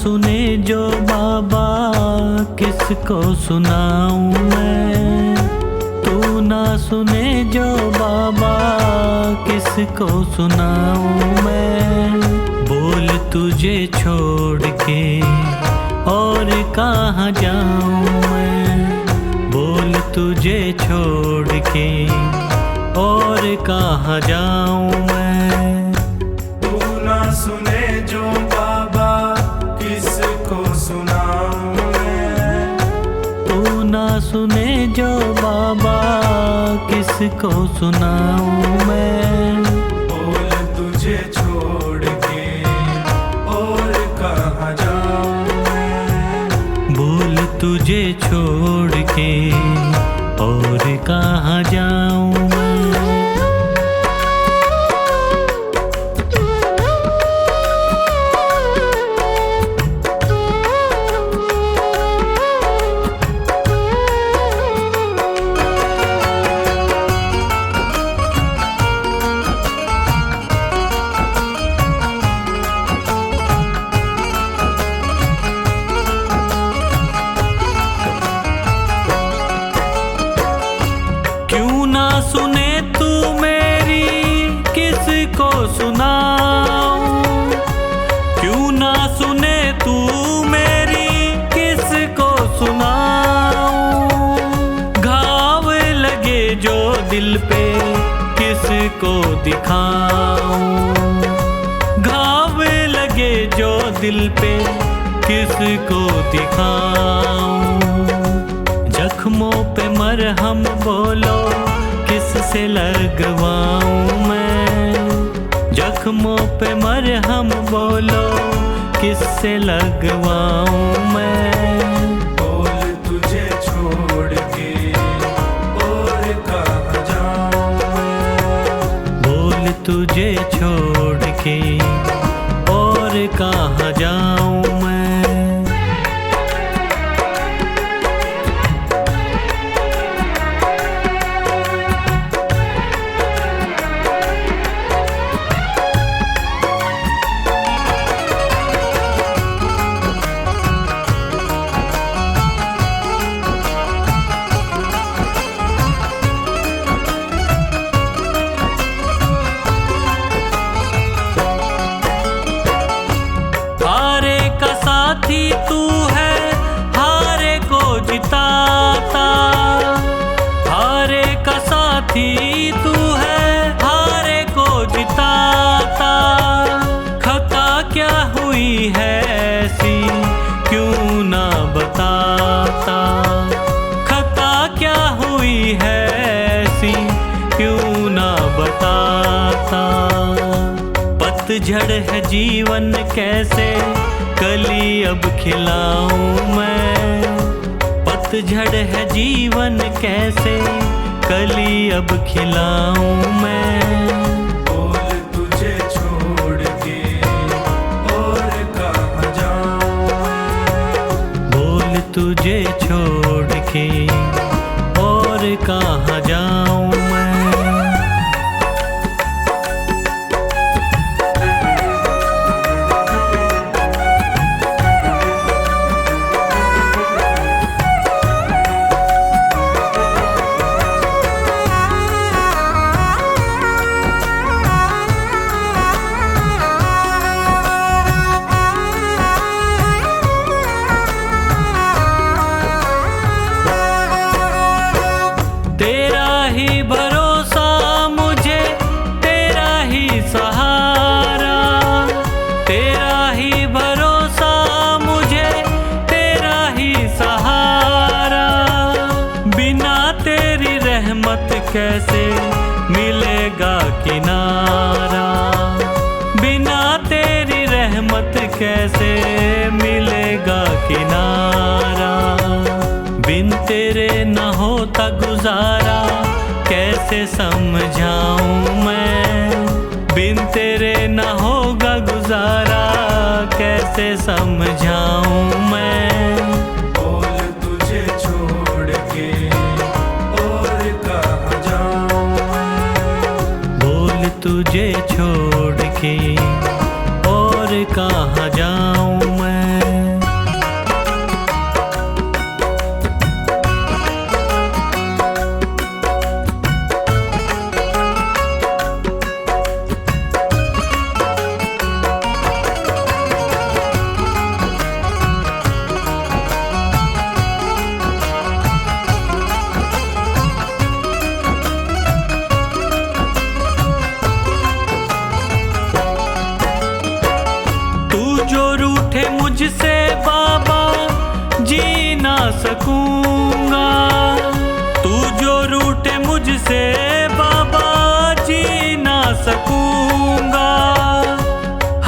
सुने जो बाबा किसको सुनाऊं मैं। तू ना सुने जो बाबा किसको सुनाऊं मैं। बोल तुझे छोड़ के और कहाँ जाऊं मैं। बोल तुझे छोड़ के और कहाँ जाऊं मैं। तू ना सुने जो बाबा किसको सुनाऊं मैं। तू ना सुने जो बाबा किसको सुनाऊं मैं। बोल तुझे छोड़ के और कहाँ जाऊं मैं। बोल तुझे छोड़ के और कहाँ जाऊं मैं। सुने तू मेरी किसको सुनाऊं। क्यों ना सुने तू मेरी किसको सुनाऊं। घाव लगे जो दिल पे किसको दिखाऊं। घाव लगे जो दिल पे किसको दिखाऊं। जख्मों पे मरहम बोलो किससे लगवाऊं मैं। जख्मों पे मरहम बोलो किससे लगवाऊं मैं। बोल तुझे छोड़ के और कहाँ जाऊं मैं। बोल तुझे छोड़ के और कहाँ जाऊं मैं। साथी तू है हारे को जिताता। हारे का साथी तू है हारे को जिताता। खता क्या हुई है ऐसी क्यों ना बताता। खता क्या हुई है ऐसी क्यों ना बताता। पतझड़ है जीवन कैसे कली अब खिलाऊं मैं। पतझड़ है जीवन कैसे कली अब खिलाऊं मैं। बोल तुझे छोड़ के और कहाँ जाऊं मैं। बोल तुझे छोड़ के और कहाँ जाऊं मैं। तेरा ही भरोसा मुझे तेरा ही सहारा। तेरा ही भरोसा मुझे तेरा ही सहारा। बिना तेरी रहमत कैसे मिलेगा किनारा। बिना तेरी रहमत कैसे मिलेगा किनारा। बिन तेरे न होता गुजारा कैसे समझाऊं मैं। बिन तेरे न होगा गुजारा कैसे समझाऊं मैं। बोल तुझे छोड़ के और कहाँ जाऊं मैं। बोल तुझे छोड़ के और कहाँ जाऊं मैं। सकूंगा। तू जो रूठे मुझसे बाबा जी ना सकूंगा।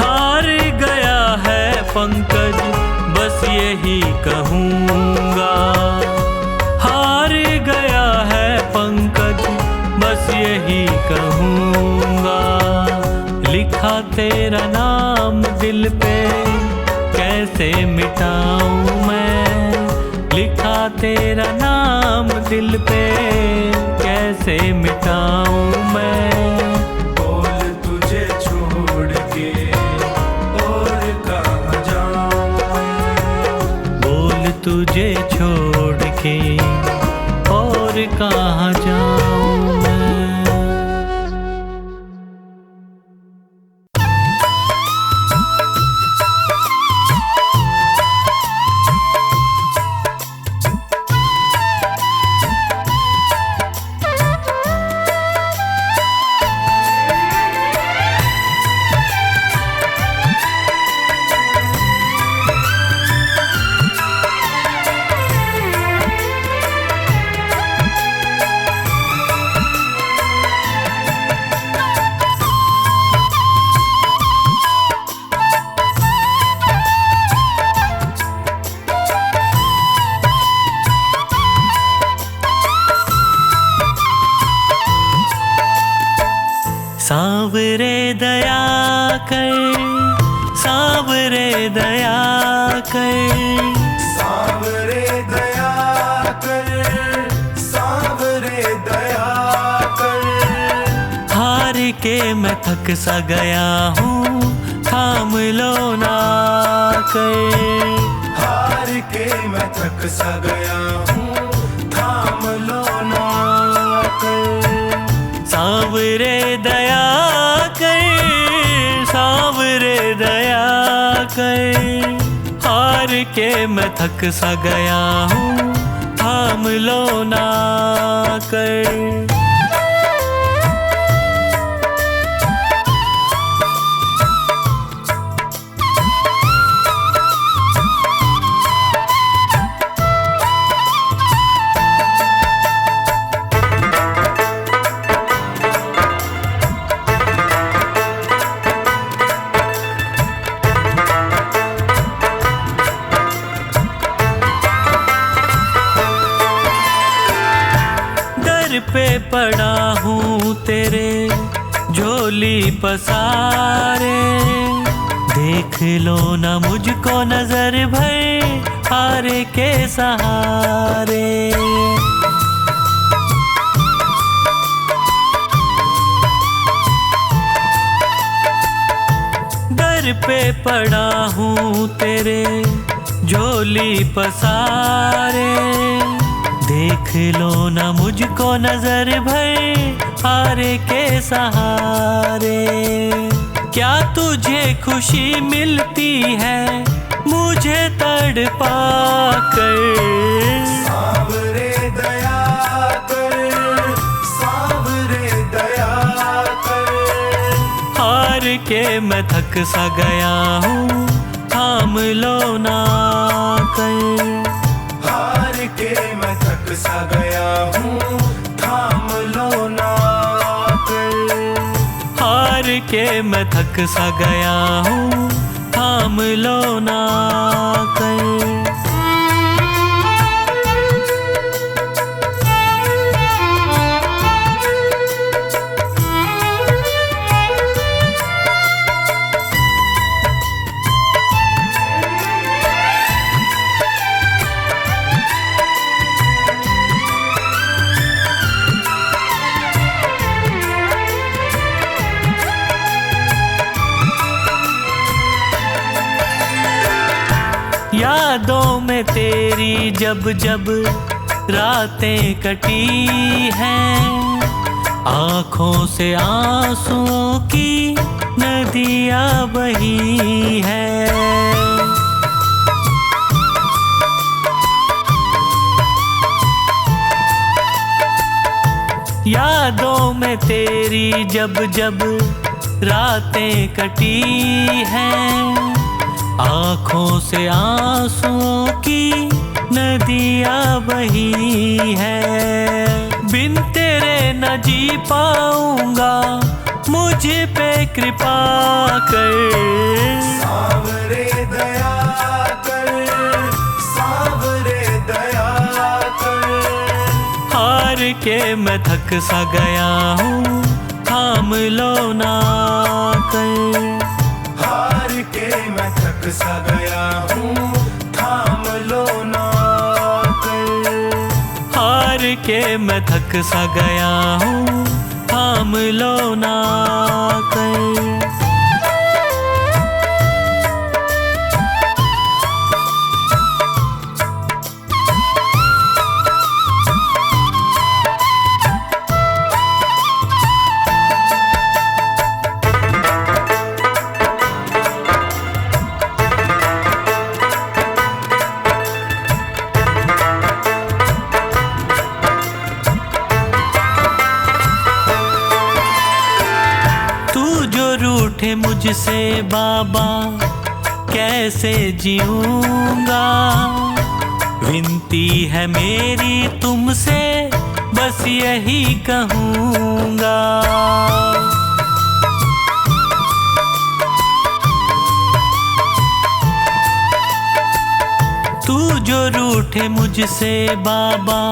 हार गया है पंकज बस यही कहूंगा। हार गया है पंकज बस यही कहूंगा। लिखा तेरा नाम दिल पे कैसे मिटाऊं मैं। लिखा तेरा नाम दिल पे कैसे मिटाऊं मैं। बोल तुझे छोड़ के और कहाँ जाऊं। बोल तुझे छोड़ के और कहाँ जाऊं मैं। सांवरे दया कर, सांवरे दया कर। सांवरे दया कर, सांवरे दया कर। हार के मैं थक सा गया हूँ थाम लो ना कर। हार के मैं थक सा गया हूँ थाम लो ना कर। सांवरे दया कर, सांवरे दया कर। हार के मैं थक सा गया हूँ थाम लो ना कर। पे पड़ा हूँ तेरे झोली पसारे। देख लो ना मुझको नजर भर हार के सहारे। दर पे पड़ा हूँ तेरे झोली पसारे। देख लो ना मुझको नजर भर हार के सहारे। क्या तुझे खुशी मिलती है मुझे तड़पा कर। सांवरे दया कर, सांवरे दया कर। हार के मैं थक सा गया हूँ थाम लो ना कर। हार के मैं थक सा गया हूँ थाम लो ना कर। हार के मैं थक सा गया हूँ थाम लो ना कर। यादों में तेरी जब जब रातें कटी हैं। आँखों से आंसुओं की नदियाँ बही हैं। यादों में तेरी जब जब रातें कटी हैं। आँखों से आंसुओं की नदियाँ बही है, बिन तेरे न जी पाऊंगा, मुझ पे कृपा कर। सांवरे दया कर, सांवरे दया कर। हार के मैं थक सा गया हूँ, थाम लो ना कर। हार के मैं थक सा गया हूँ, थाम लो ना कर। हार के मैं थक सा गया हूँ, थाम लो ना कर। रूठे मुझसे बाबा, कैसे जीऊंगा। विनती है मेरी तुमसे, बस यही कहूँगा। तू जो रूठे मुझसे बाबा,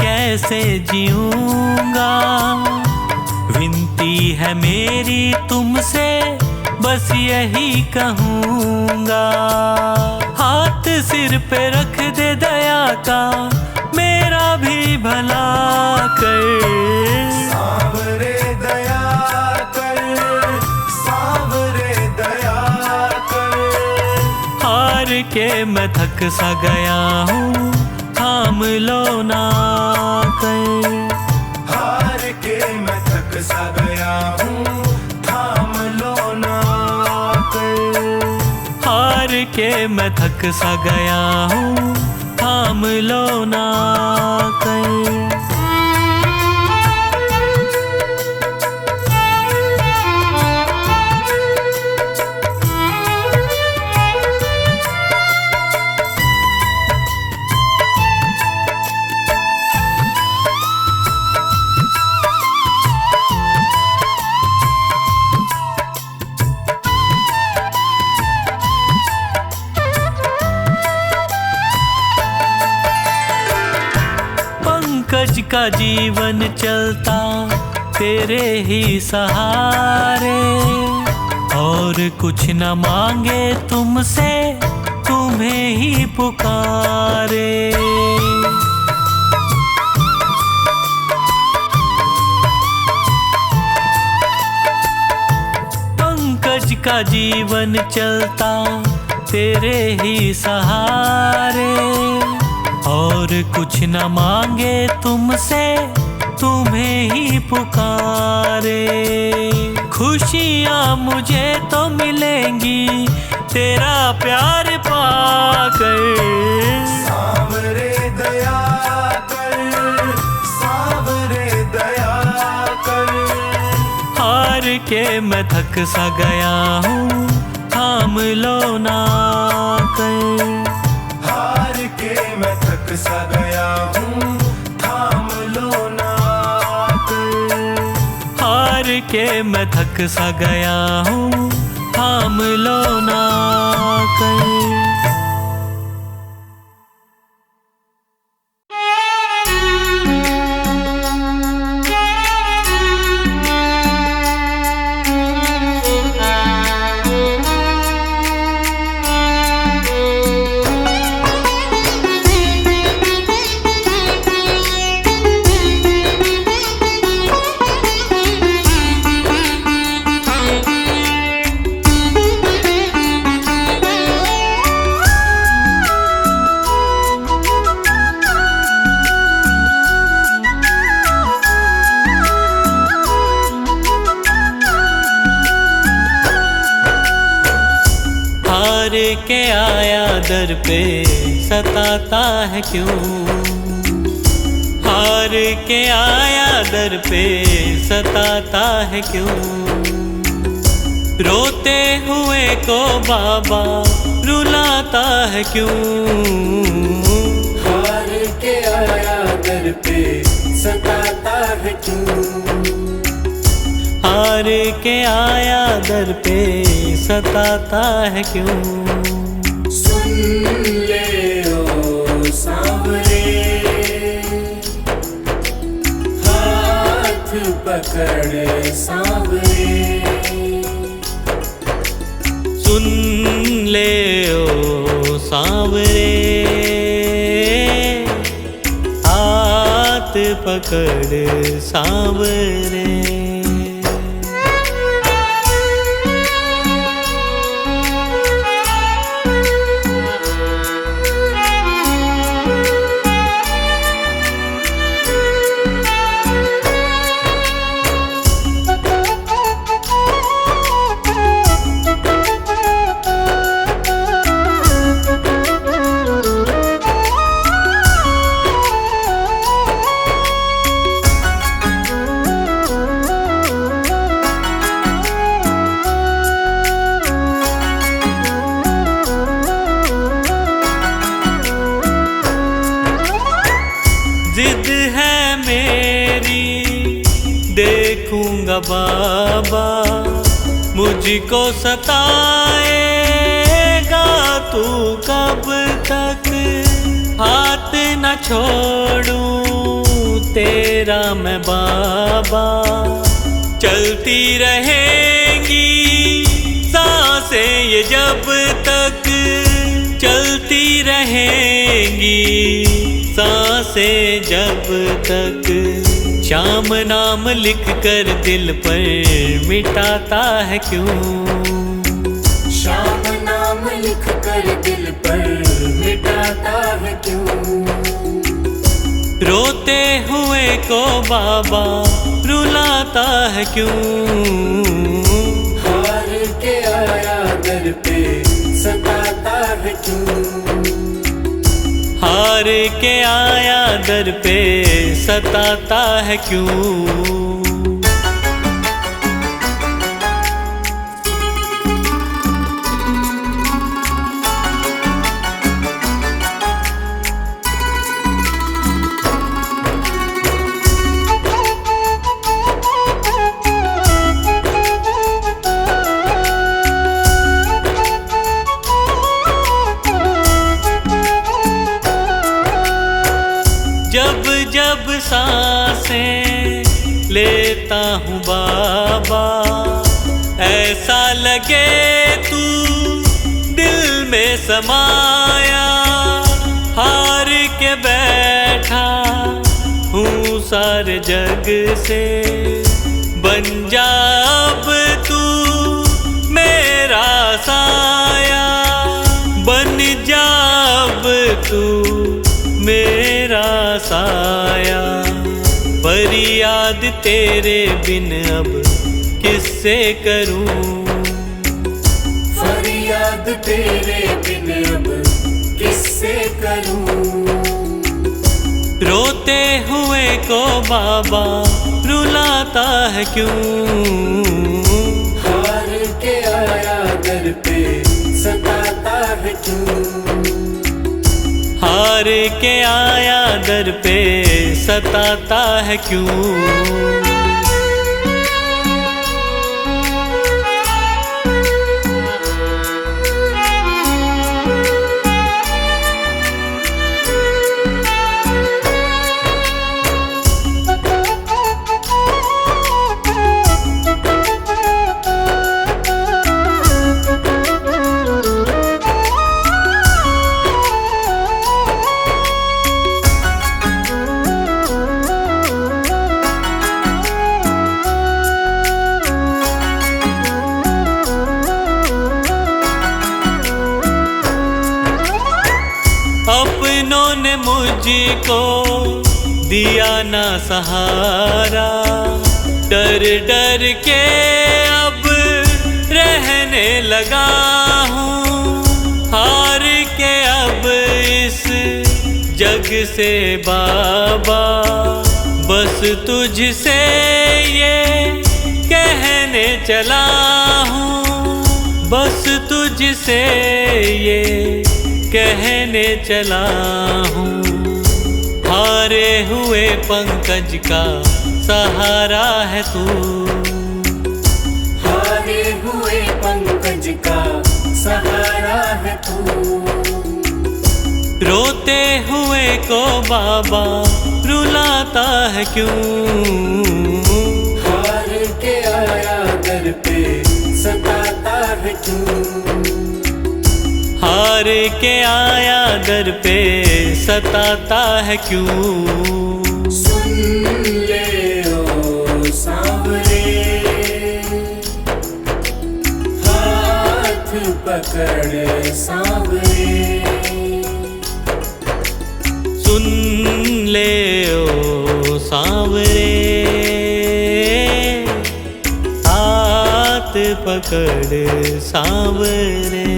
कैसे जीऊंगा। विनती है मेरी तुमसे, बस यही कहूँगा। हाथ सिर पे रख दे दया का, मेरा भी भला कर। सांवरे दया कर, सांवरे दया कर। हार के मैं थक सा गया हूँ, थाम लो ना कर। हार के मैं थक सा गया हूँ, थाम लो ना कर। हार के मैं थक सा गया हूँ, थाम लो ना कर। पंकज का जीवन चलता तेरे ही सहारे, और कुछ न मांगे तुमसे, तुम्हें ही पुकारे। पंकज का जीवन चलता तेरे ही सहारे, और कुछ न मांगे तुमसे, तुम्हें ही पुकारे। खुशियाँ मुझे तो मिलेंगी तेरा प्यार पाकर। सांवरे दया कर, सांवरे दया कर। हार के मैं थक सा गया हूँ, थाम लो ना कर। हार के मैं थक सा गया हूँ, थाम लो ना कर। हार के मैं थक सा गया हूँ, थाम लो ना कर। हार के आया दर पे सताता है क्यों। हार के आया दर पे सताता है क्यों। रोते हुए को बाबा रुलाता है क्यों। दर पे सताता है क्यों? हार के आया दर पे सताता है क्यों? सुन ले ओ सांवरे, हाथ पकड़ सांवरे। सुन ले ओ सांवरे, हाथ पकड़ सांवरे। जिद है मेरी देखूंगा बाबा, मुझको सताएगा तू कब तक? हाथ न छोड़ूं तेरा मैं बाबा, चलती रहेंगी सांसें ये जब तक, चलती रहेंगी सांसें जब तक। श्याम नाम लिख कर दिल पर मिटाता है क्यों? श्याम नाम लिख कर दिल पर मिटाता है क्यों? रोते हुए को बाबा रुलाता है क्यों? हार के आया दर पे सताता है क्यों? हार के आया दर पे सताता है क्यों? जब जब सांसें लेता हूँ बाबा, ऐसा लगे तू दिल में समाया। हार के बैठा हूँ सारे जग से, बन जा अब तू मेरा साया, बन जा अब तू मेरा साया। फरियाद तेरे बिन अब किससे करूं? फरियाद तेरे बिन अब किससे करूं? रोते हुए को बाबा रुलाता है क्यों? हार के आया दर पे सताता है क्यों? हार के आया दर पे सताता है क्यों? अपनों ने मुझको दिया ना सहारा, डर डर के अब रहने लगा हूँ। हार के अब इस जग से बाबा, बस तुझसे ये कहने चला हूँ, बस तुझसे ये कहने चला हूँ। हारे हुए पंकज का सहारा है तू, हारे हुए पंकज का सहारा है तू। रोते हुए को बाबा रुलाता है क्यों, हार के आया दर पे सताता है क्यों, हार के आया दर पे सताता है क्यों। सुन ले ओ सांवरे, हाथ पकड़ सांवरे, सुन ले ओ सांवरे, हाथ पकड़ सांवरे।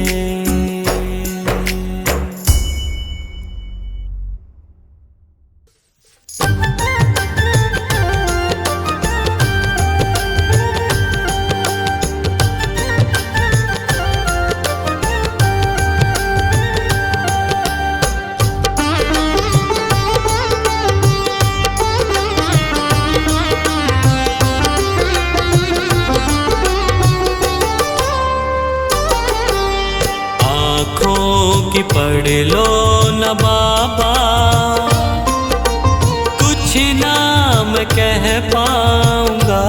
कि पढ़ लो न बाबा, कुछ नाम कह पाऊंगा।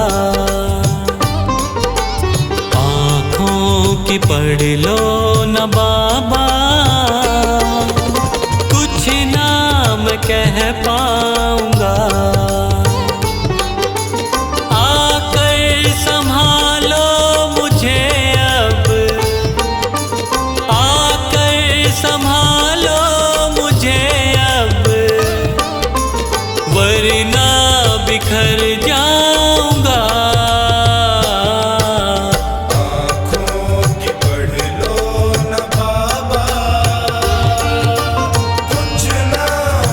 आँखों की पढ़ लो न बाबा, कुछ नाम कह पाऊंगा। आकर संभालो मुझे अब, संभालो मुझे अब, वरना बिखर जाऊंगा। आँखों की पढ़ लो न बाबा, कुछ ना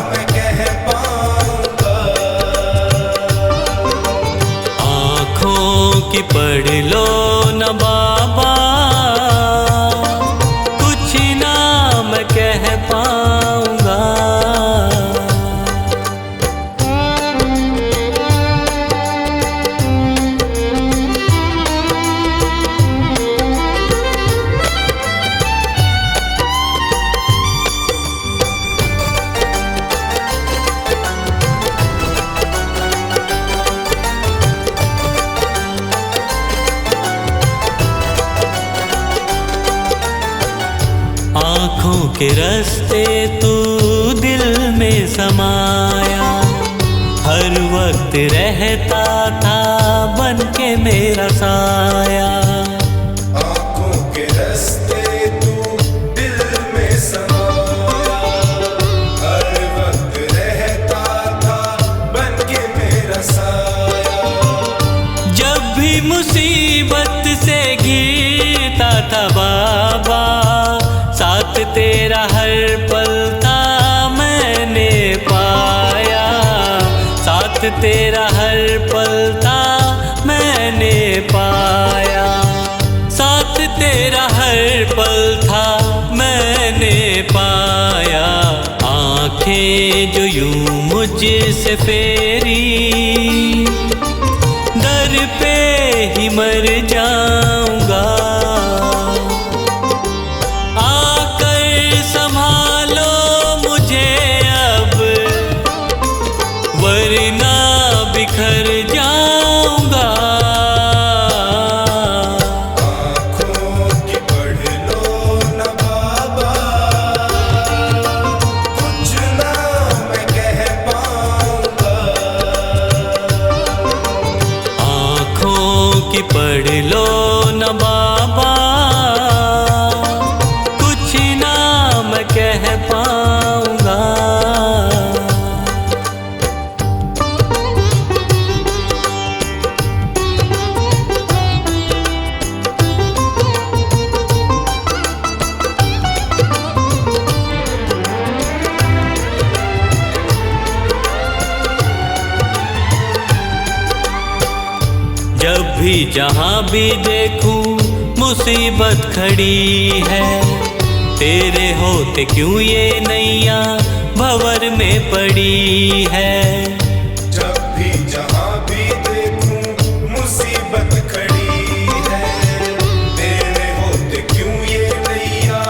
मैं कह पाऊंगा। आँखों की पढ़ लो न बाबा, कह पाऊंगा। आँखों के रास्ते तू दिल में समाया, हर वक्त रहता था बन के मेरा साया। आँखों के रास्ते तू दिल में समाया, हर वक्त रहता था बन के मेरा साया। जब भी मुसीबत से घिरता था बाबा, साथ तेरा हर पल था मैंने पाया। साथ तेरा हर पल था मैंने पाया। साथ तेरा हर पल था मैंने पाया। आँखें जो यूं मुझसे फेरी, दर पे ही मर जाऊंगा। वरना बिखर जाऊंगा। आँखों की पढ़ लो न बाबा, कुछ ना मैं कह पाऊंगा। आँखों की पढ़ लो न बाबा, कुछ ना मैं कह पाऊंगा। जब भी जहाँ भी देखूं मुसीबत खड़ी है, तेरे होते क्यों ये नैया भंवर में पड़ी है। जब भी जहाँ भी देखूं मुसीबत खड़ी है। तेरे होते क्यों ये नैया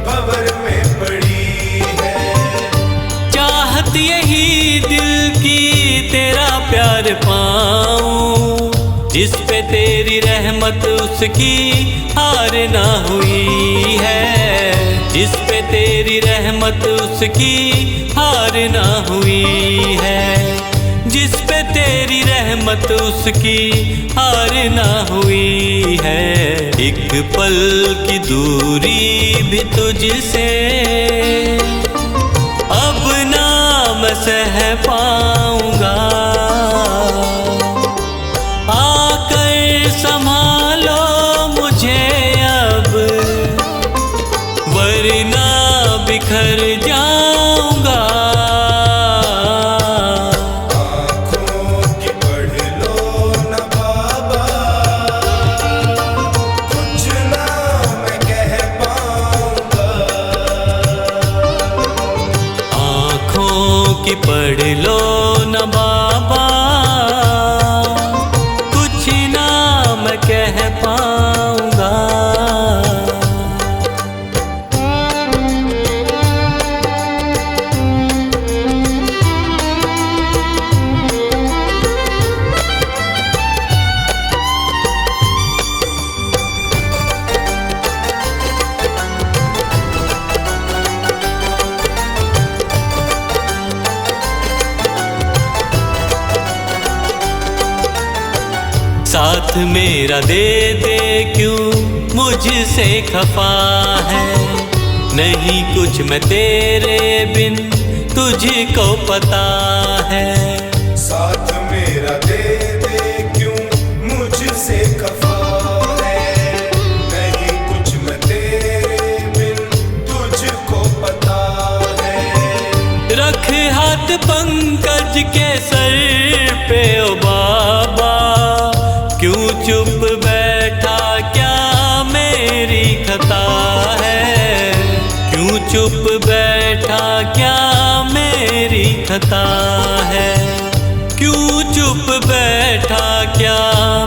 भंवर में पड़ी है। चाहत यही दिल की तेरा प्यार पाऊं, जिस पे तेरी रहमत उसकी हार ना हुई है। जिस पे तेरी रहमत उसकी हार ना हुई है। जिस पे तेरी रहमत उसकी हार ना हुई है। एक पल की दूरी भी तुझसे अब ना मैं सह पाऊंगा। आकर संभालो मुझे अब, वरना बिखर जाऊंगा। आँखों की पढ़ लो न बाबा, कुछ ना मैं कह पाऊंगा। आँखों की पढ़ लो न बाबा, कुछ ना मैं कह पाऊंगा। साथ मेरा दे दे क्यों मुझसे खफा है। नहीं कुछ मैं तेरे बिन तुझको पता है। साथ मेरा दे दे क्यों मुझसे खफा है। नहीं कुछ मैं तेरे बिन तुझको पता है। रख हाथ पंकज के सर पे ओ बाबा, क्यों चुप बैठा क्या मेरी खता है। क्यों चुप बैठा क्या मेरी खता है। क्यों चुप बैठा क्या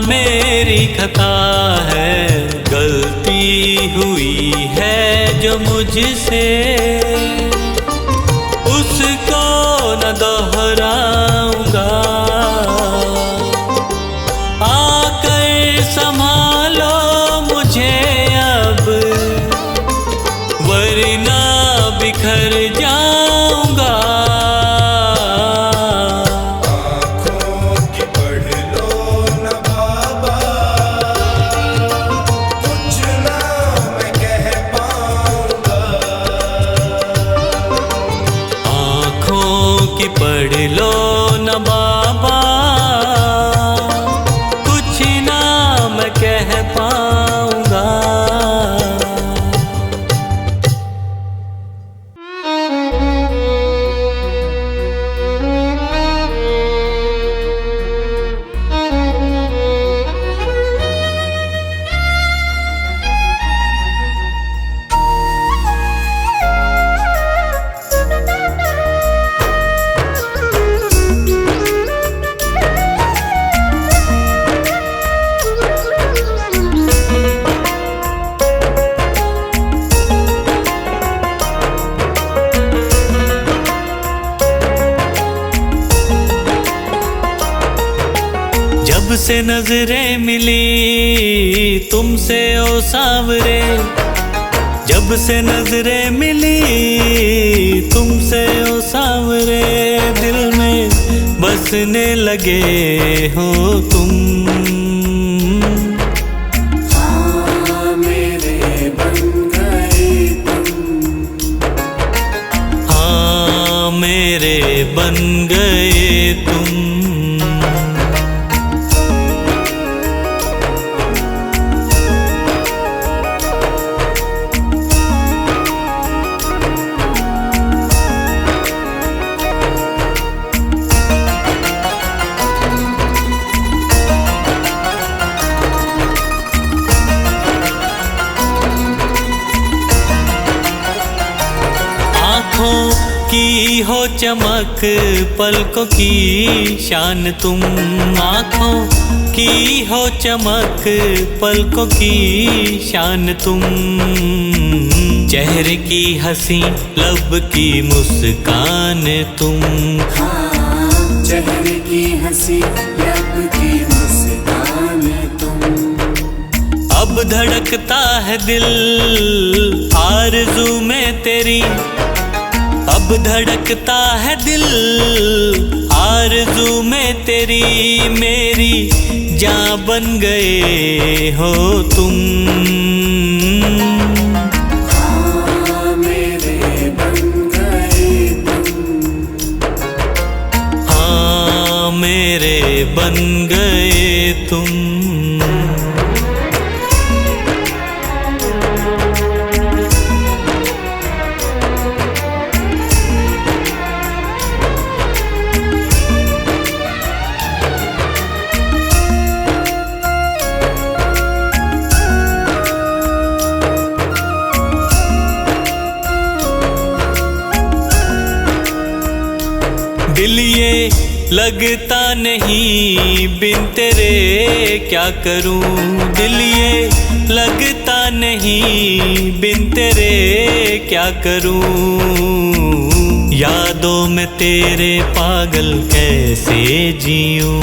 मेरी खता है। गलती हुई है जो मुझसे उसको न दोहराऊंगा। आकर संभालो मुझे अब, वरना बिखर जाऊंगा। आँखों की पढ़ लो न बाबा, कुछ ना मैं कह पाऊंगा। आँखों की पढ़ लो न बाबा, कुछ ना मैं कह पाऊंगा। जब से नजरें मिली तुमसे ओ सावरे, जब से नजरें मिली तुमसे ओ सावरे, दिल में बसने लगे हो तुम। हाँ मेरे बन गए तुम। हाँ मेरे बन गए तुम। आँखों की हो चमक, पलकों की शान तुम। आँखों की हो चमक, पलकों की शान तुम। चेहरे की हंसी, लब की मुस्कान तुम। चेहरे की हंसी, लब की मुस्कान तुम। अब धड़कता है दिल आरज़ू में तेरी। अब धड़कता है दिल आरज़ू में तेरी। मेरी जान बन गए हो तुम। हाँ मेरे बन गए तुम। हाँ मेरे बन गए तुम। दिल ये लगता नहीं बिन तेरे क्या करूं। दिल ये लगता नहीं बिन तेरे क्या करूं। यादों में तेरे पागल कैसे जीऊं।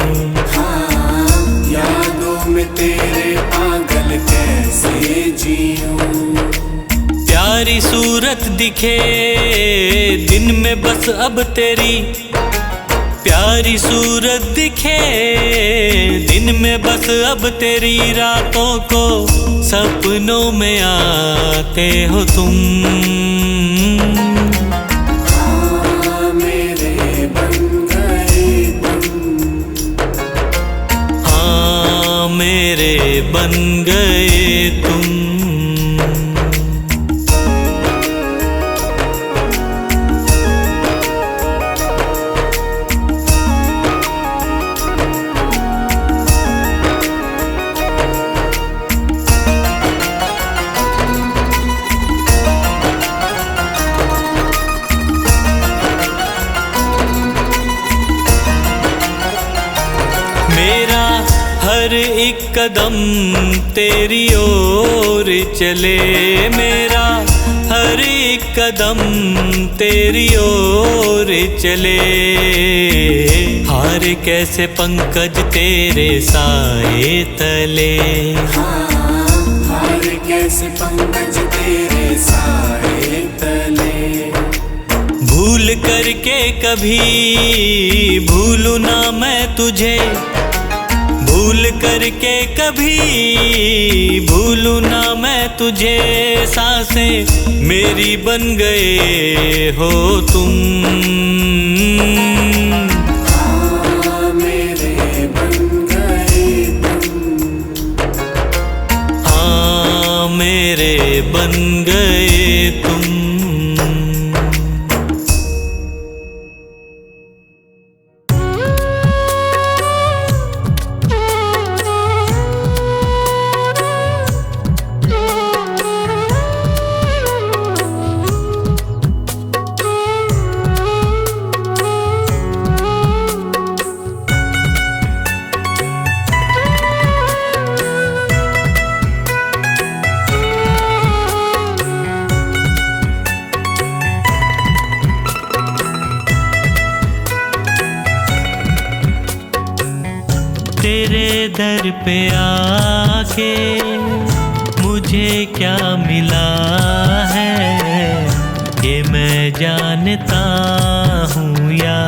हाँ यादों में तेरे पागल कैसे जीऊं। प्यारी सूरत दिखे दिन में बस अब तेरी। प्यारी सूरत दिखे दिन में बस अब तेरी। रातों को सपनों में आते हो तुम। हाँ मेरे बन गए तुम। हाँ मेरे बन गए तुम। मेरा हर एक कदम तेरी ओर चले। मेरा हर एक कदम तेरी ओर चले। हार कैसे पंकज तेरे साए तले। हार कैसे पंकज तेरे साए तले। भूल करके कभी भूलूं ना मैं तुझे। भूल करके कभी भूलूं ना मैं तुझे। सांसें मेरी बन गए हो तुम। हाँ मेरे बन गए तुम। हाँ मेरे बन गए तुम। तेरे दर पे आके मुझे क्या मिला है। ये मैं जानता हूँ या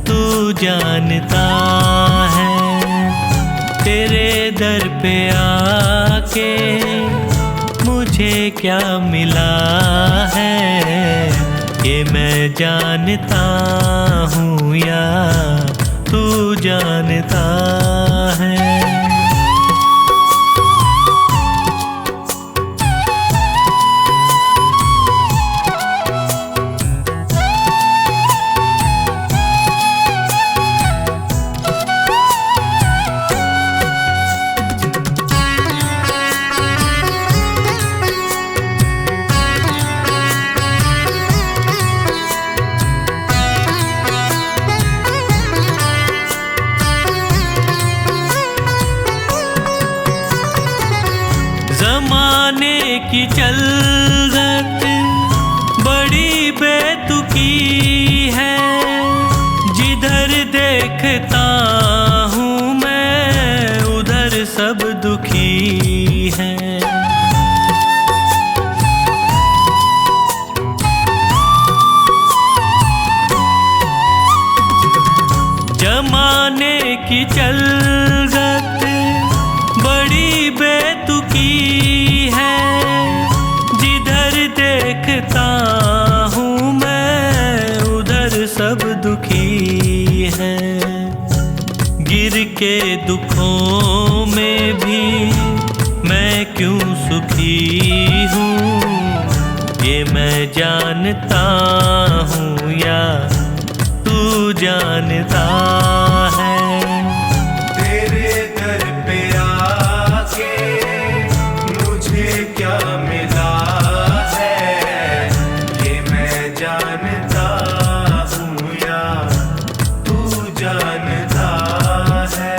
तू जानता है। तेरे दर पे आके मुझे क्या मिला है। ये मैं जानता हूँ या तू जानता है। चलत बड़ी बेतुकी है, जिधर देखता हूँ मैं उधर सब दुखी हैं। जमाने की चलत बड़ी बेतुकी है, जिधर देखता हूँ मैं उधर सब दुखी हैं। गिर के दुखों में भी मैं क्यों सुखी हूँ, ये मैं जानता हूँ या तू जानता है। तेरे दर पे आके मुझे क्या मिला है, ये मैं जानता हूँ या तू जानता है।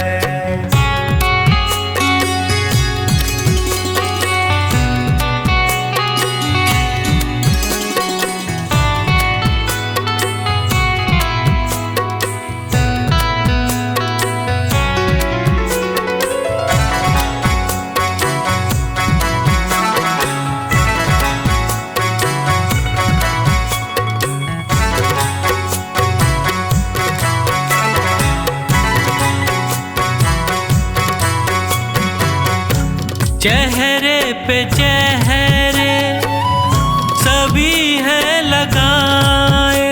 चेहरे पे चेहरे सभी हैं लगाए,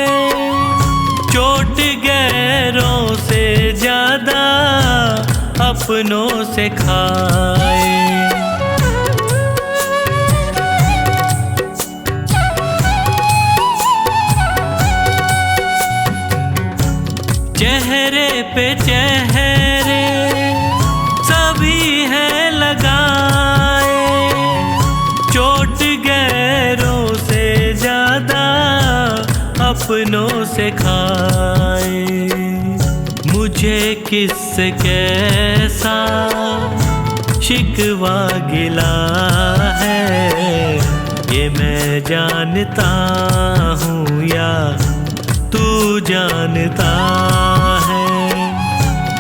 चोट गैरों से ज्यादा अपनों से खाए। चेहरे पे चेहरे सभी हैं लगाए, चोट गैरों से ज्यादा अपनों से खाए। मुझे किससे कैसा शिकवा गिला है, ये मैं जानता हूँ या तू जानता है।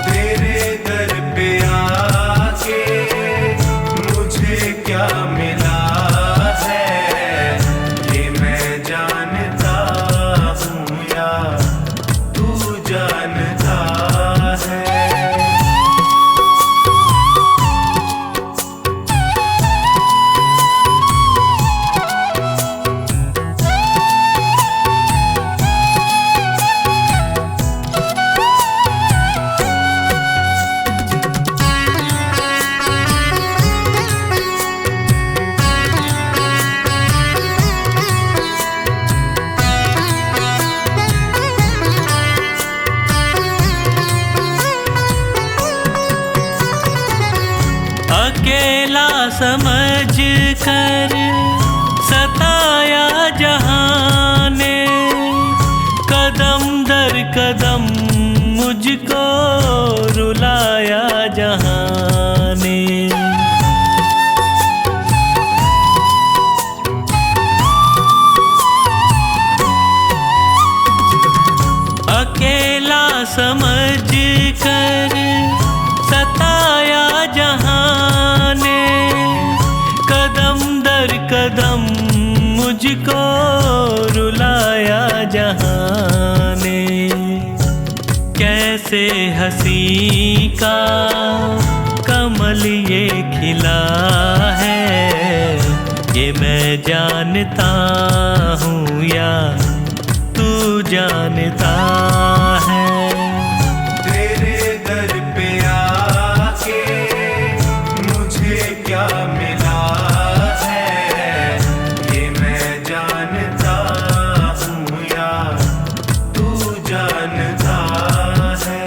तेरे दर पे आके मुझे क्या मिला है, ये मैं जानता हूँ या तू जानता है। अकेला समझ कर सताया जहाँ ने, कदम दर कदम मुझको रुलाया जहाँ ने। अकेला समझ कर सताया जहाँ ने, कदम दर कदम मुझको रुलाया जहाँ ने। कैसे हंसी का कमल ये खिला है, ये मैं जानता हूँ या तू जानता है। तेरे दर पे आके मुझे क्या मिला है, ये मैं जानता हूँ या तू जानता है।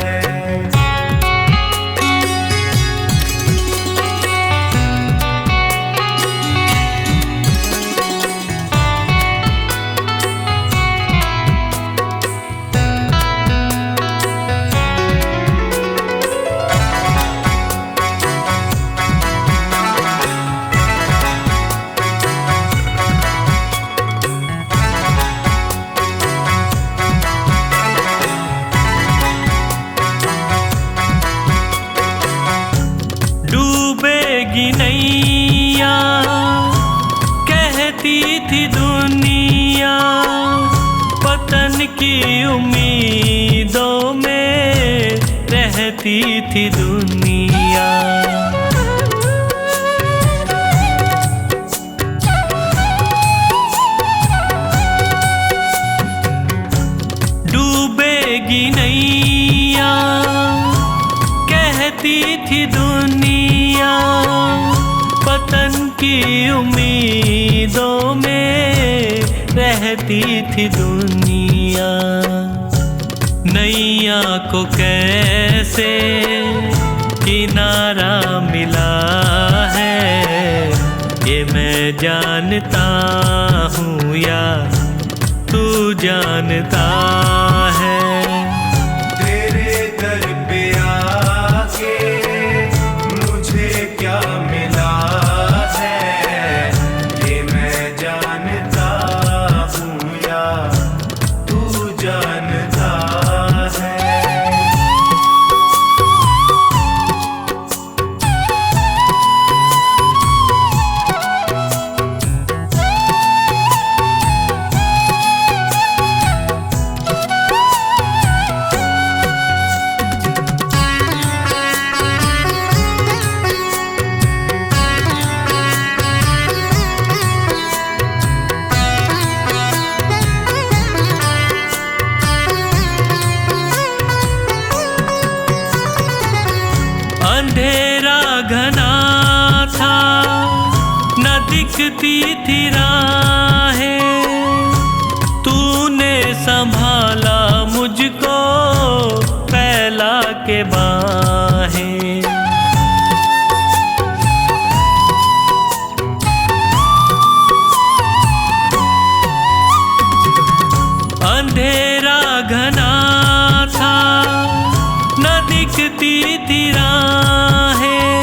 पतन की उम्मीदों में रहती थी दुनिया। डूबेगी नैया कहती थी दुनिया, पतन की उम्मीदों में रहती थी दुनिया। नैया को कैसे किनारा मिला है, ये मैं जानता हूँ या तू जानता है। तेरे दर पे आके मुझे क्या मिला है, ये मैं जानता हूँ या तू जानता है। अंधेरा घना था न दिखती थी राहें, तूने संभाला मुझको फैला के बाहें। अंधेरा घना था न दिखती थी राहें,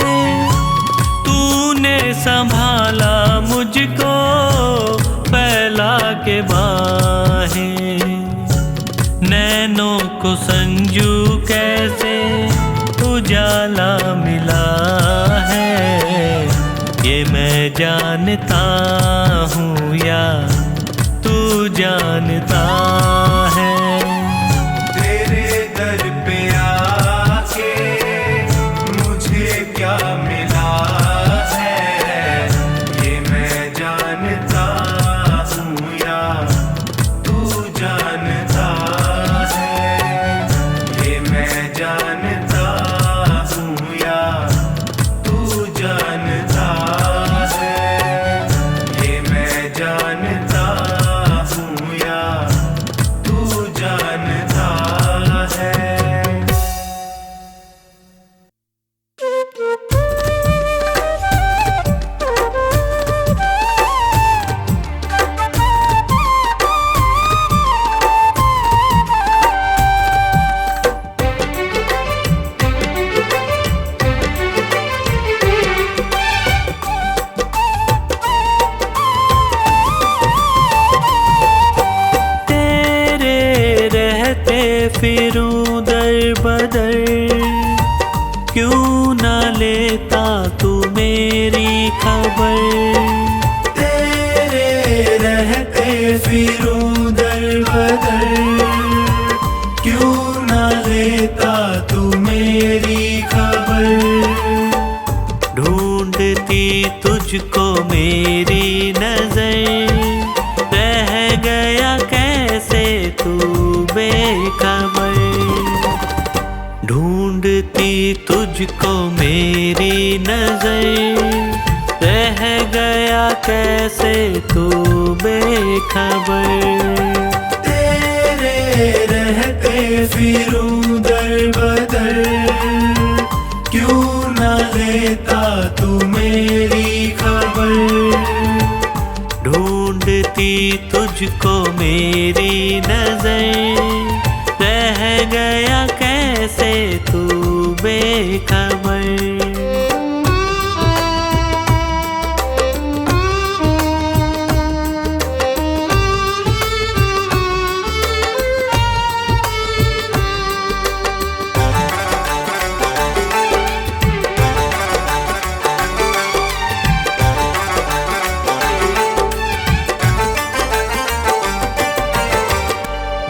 तूने संभाला मुझको फैला के बाहें। नैनों को संजू कैसे उजाला मिला है, ये मैं जानता हूँ या तू जानता है। तेरे दर पे आके मुझे क्या मिला है, ये मैं जानता हूँ या तू जानता है। ये मैं जानता हूँ या तू जानता है। ये मैं जानता हूँ या तू जानता है। तेरे रहते फिरूं दर बदर, क्यों ना लेता तू मेरी खबर। तेरे रहते फिरूं दर बदर, क्यों ना लेता तू मेरी खबर। ढूंढती तुझको मेरी नजर, रह गया कैसे तू बेखबर। ढूंढती तुझको मेरी नजर, रह गया कैसे तू बेखबर। तेरे रहते फिरूं दर बदर, क्यों ना लेता तू मेरी खबर। ढूंढती तुझको मेरी नजर, रह गया कैसे तू बेखबर।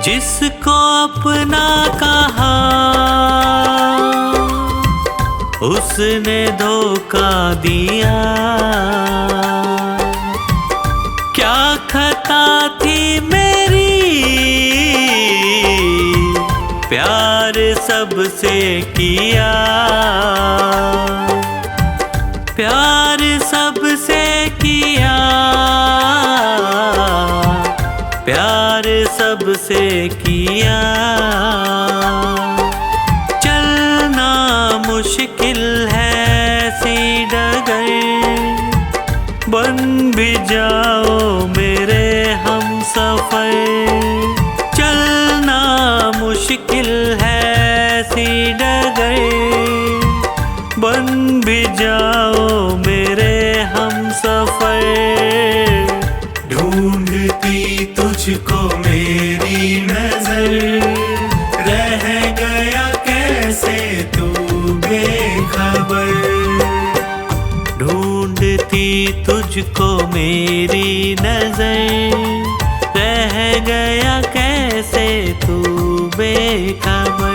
जिसको अपना कहा उसने धोखा दिया। क्या खता थी मेरी, प्यार सबसे किया। प्यार सबसे किया, प्यार सबसे किया। चलना मुश्किल है सी डगर, बन भी जाओ मेरे हमसफर। चलना मुश्किल है सी डगर, बन भी जाओ मेरे हमसफर। ढूंढती तुझको मेरी नजर, रह गया कैसे तू बेखबर। ढूंढती तुझको मेरी नजर, रह गया कैसे तू बेखबर।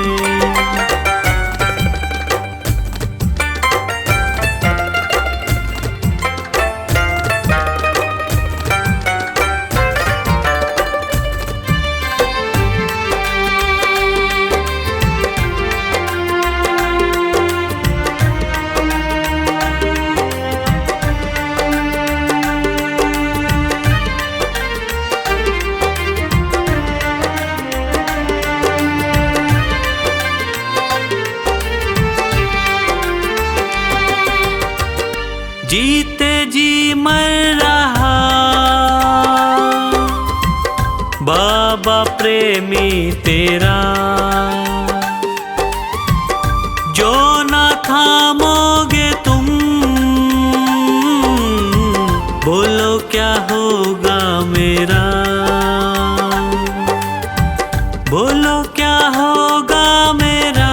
जीते जी मर रहा बाबा प्रेमी तेरा, जो ना थामोगे तुम, बोलो क्या होगा मेरा। बोलो क्या होगा मेरा,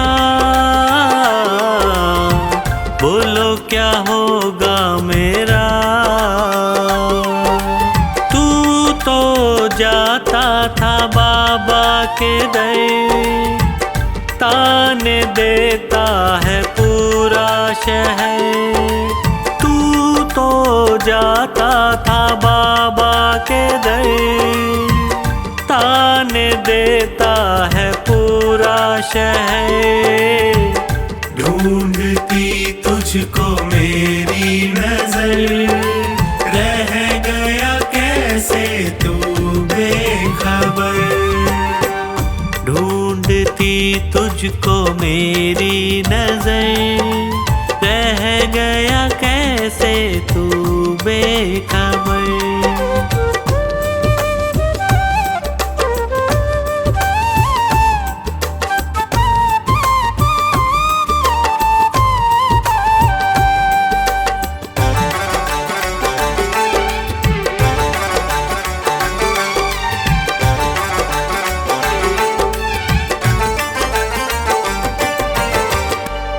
बोलो क्या होगा मेरा। तू तो जाता था बाबा के दर, ताने देता है पूरा शहर। तू तो जाता था बाबा के दर, ताने देता है पूरा शहर। ढूंढती तुझको मेरी नजर, रह गया कैसे तू बेखबर। ढूंढती तुझको मेरी नजर, रह गया कैसे तू बेखबर।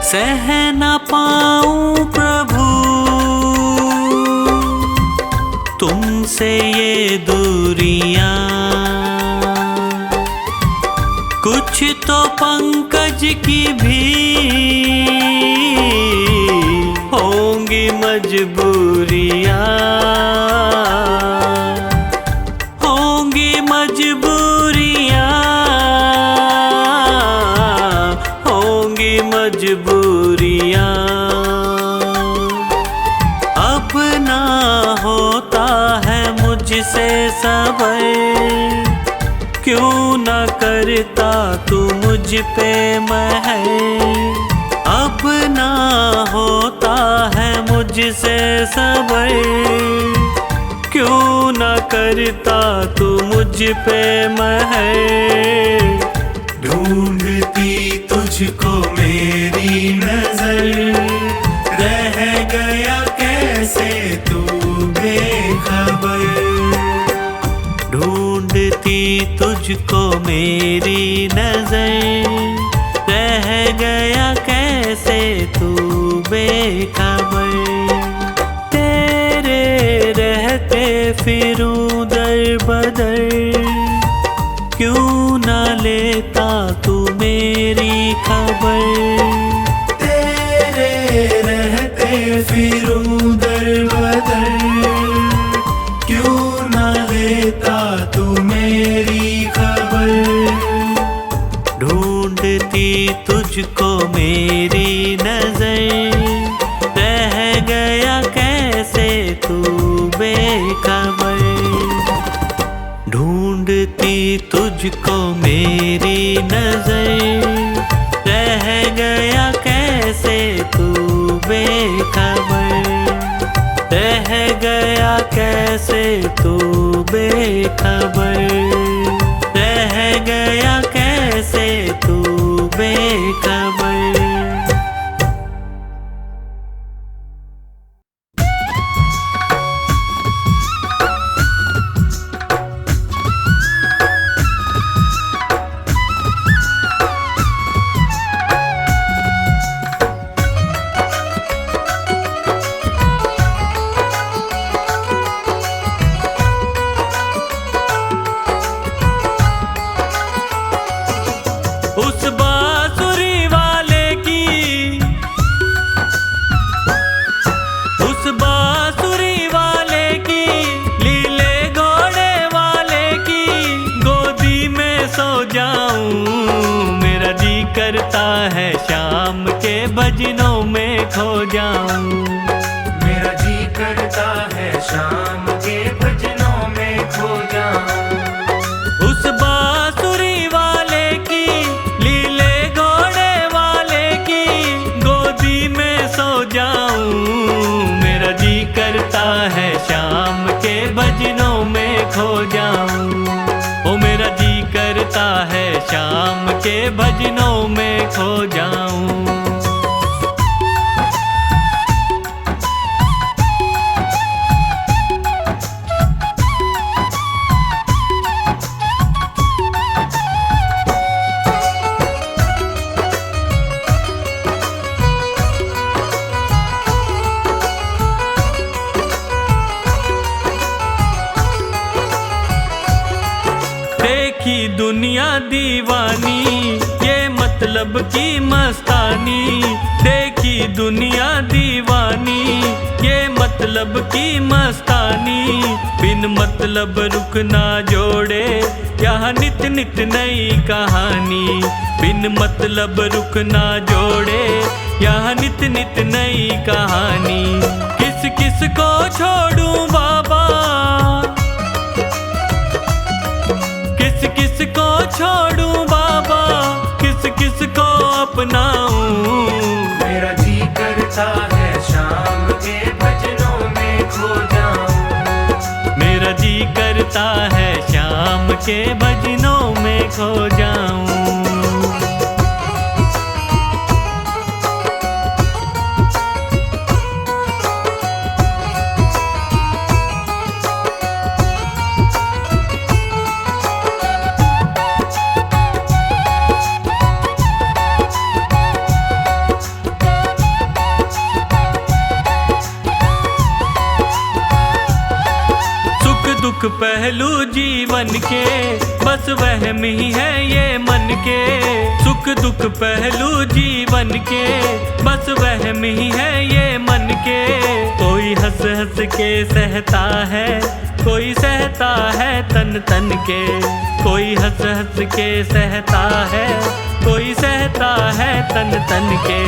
सह न पाऊं प्रभु तुमसे ये दूरियां, कुछ तो पंकज की भी होंगी मजबूरियां। होंगी मजबूरियां, होंगी मजबूरियां। अब ना होता है मुझसे सबर, क्यों न करता तू मुझ पे महर। अब ना होता है मुझसे सबर, क्यों न करता तू मुझ पे महर। ढूंढती तुझको मेरी नजर, रह गया कैसे तू बेखबर। ढूंढती तुझको मेरी नजर, रह गया कैसे तू बेखबर। तेरे रहते फिरूं दर बदर, क्यों न लेता तू मेरी खबर। तेरे रहते फिरूं दर बदर, क्यों न लेता तू मेरी खबर। ढूंढती तुझको मेरी नजर, रह गया कैसे तू बेखबर। ढूंढती तुझको मेरी नजर, रह गया कैसे तू बेखबर। रह गया कैसे तू बेखबर। रह गया कैसे तू बेखबर। उस बांसुरी वाले की, उस बांसुरी वाले की, लीले घोड़े वाले की गोदी में सो जाऊं। मेरा जी करता है शाम के भजनों में खो जाऊं। मेरा जी करता है शाम के भजनों में खो जाऊं। उस बांसुरी वाले की, लीले घोड़े वाले की गोदी में सो जाऊं। मेरा जी करता है शाम के भजनों में खो जाऊं। ओ मेरा जी करता है शाम के भजनों में खो जाऊं। देखी दुनिया दीवानी, ये मतलब की मस्तानी। देखी दुनिया दीवानी, ये मतलब की मस्तानी। बिन मतलब रुक ना जोड़े, यहाँ नित नित नई कहानी। बिन मतलब रुक ना जोड़े, यहाँ नित नित नई कहानी। किस किस को छोड़ूं बाबा, किस किस को छोड़ूं बाबा, किस किस को अपनाऊं। मेरा जी करता है शाम के भजनों में खो जाऊं। मेरा जी करता है शाम के भजनों में खो जाऊं। दुख पहलू जीवन के, बस वहम ही है ये मन के। सुख दुख पहलू जीवन के, बस वहम ही है ये मन के। कोई हंस हंस के सहता है, कोई सहता है तन तन के। कोई हंस हंस के सहता है, कोई सहता है तन तन के।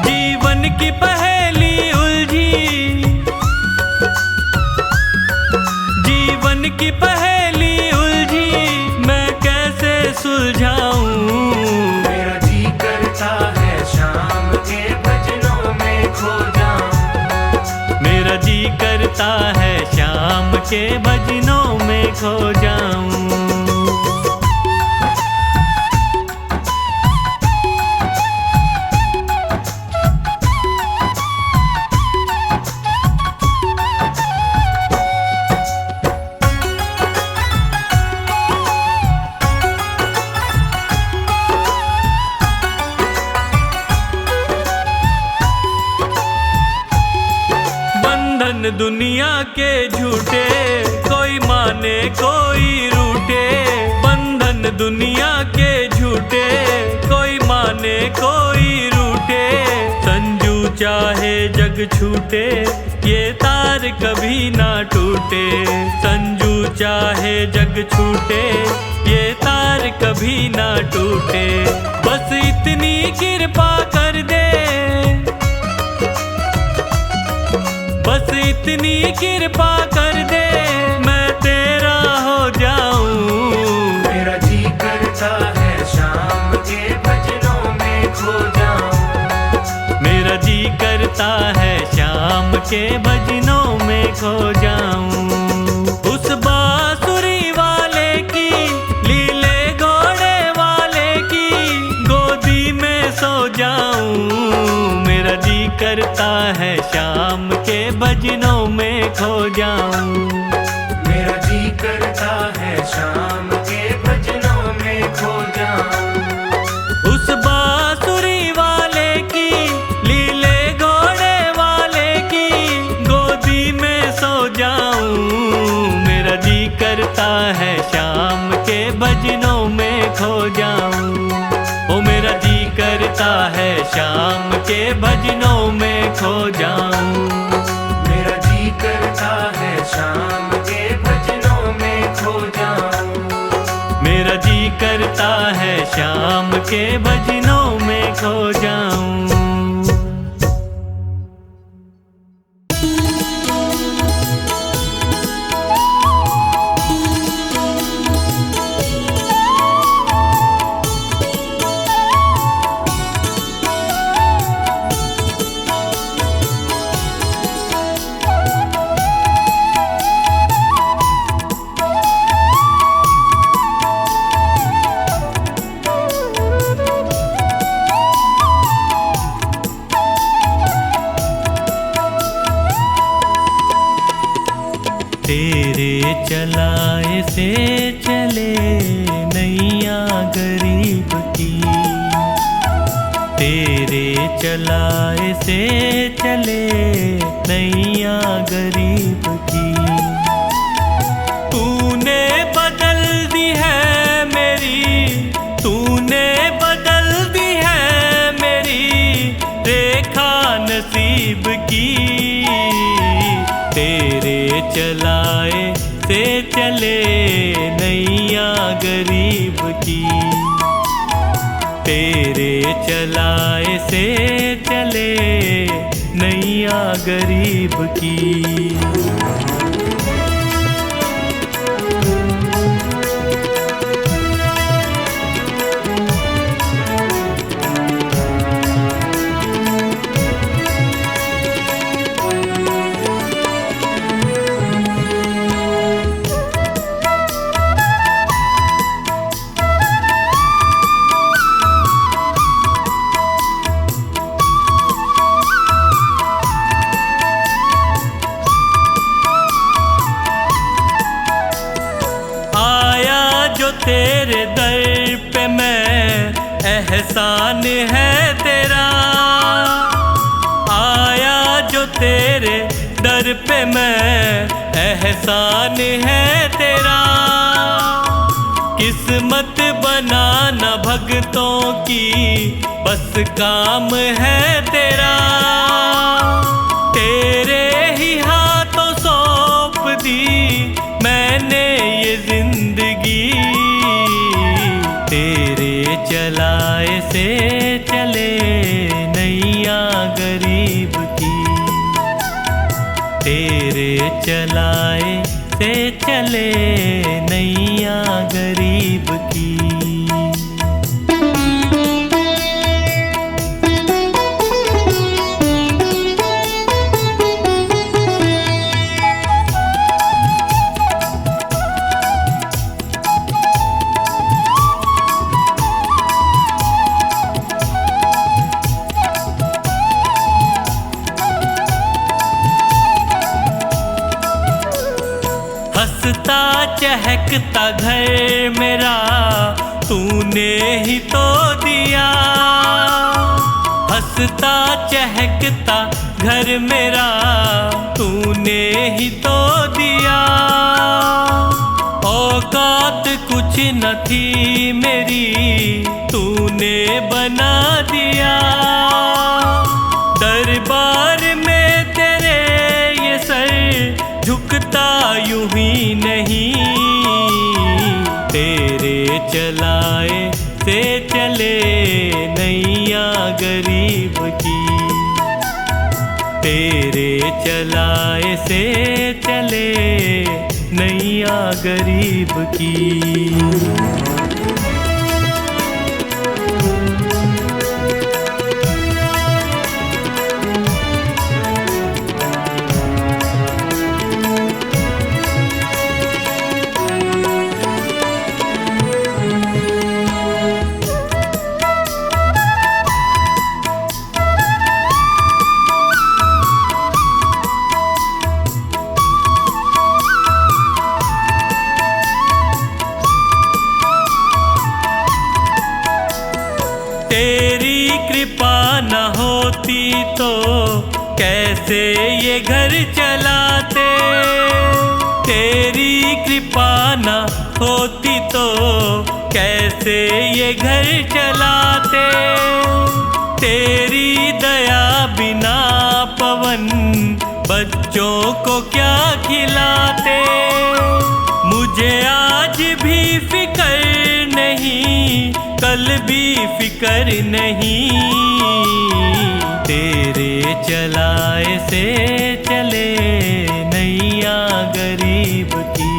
जीवन की पहेली उलझी, जीवन की पहेली उलझी, मैं कैसे सुलझाऊं। मेरा जी करता है शाम के भजनों में खो जाऊं। मेरा जी करता है शाम के भजनों में खो जाऊं। दुनिया के झूठे, कोई माने कोई रूठे। बंधन दुनिया के झूठे, कोई माने कोई रूठे। संजू चाहे जग छूटे, ये तार कभी ना टूटे। संजू चाहे जग छूटे, ये तार कभी ना टूटे। बस इतनी कृपा कर दे, बस इतनी कृपा कर दे, मैं तेरा हो जाऊं। मेरा जी करता है शाम के भजनों में खो जाऊं। मेरा जी करता है शाम के भजनों में खो जाऊं। उस बांसुरी वाले की, लीले घोड़े वाले की गोदी में सो जाऊं। मेरा जी करता है शाम के भजनों में खो जाऊं। मेरा जी करता है शाम के भजनों में खो जाऊं। उस बांसुरी वाले की, लीले घोड़े वाले की गोदी में सो जाऊं। मेरा जी करता है शाम के भजनों में खो जाऊं। ओ मेरा जी करता है शाम के भजनों में खो जाऊं। मेरा जी करता है शाम के भजनों में खो जाऊं। मेरा जी करता है शाम के भजनों में खो जाऊं। तेरे चलाए से चले नैया गरीब की। तेरे चलाए से चले नैया गरीब की। तूने बदल दी है मेरी, तूने बदल दी है मेरी रेखा नसीब की। तेरे चलाए से चले नैया गरीब की। तेरे चलाए से चले नैया गरीब की। तेरे दर पे मैं, एहसान है तेरा। आया जो तेरे दर पे मैं, एहसान है तेरा। किस्मत बनाना भक्तों की बस काम है तेरा। तेरे ही हाथों सौंप दी मैंने ये जिंदगी। तेरे चलाए से चले नैया गरीब की। तेरे चलाए से चले नैया गरीब की। हंसता चहकता घर मेरा तूने ही तो दिया। हंसता चहकता घर मेरा तूने ही तो दिया। और औकात कुछ न थी मेरी, तूने बना दिया। दरबार में तेरे ये सर झुकता यूं ही नहीं, तेरे चलाए से चले नैया गरीब की, तेरे चलाए से चले नैया गरीब की। तेरी कृपा न होती तो कैसे ये घर चलाते, तेरी कृपा न होती तो कैसे ये घर चलाते। तेरी दया बिना पवन बच्चों को क्या खिलाते। मुझे आज भी फिकर नहीं, कल भी फिकर नहीं, तेरे चलाए से चले नैया गरीब की,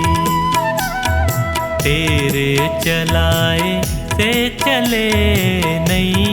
तेरे चलाए से चले नैया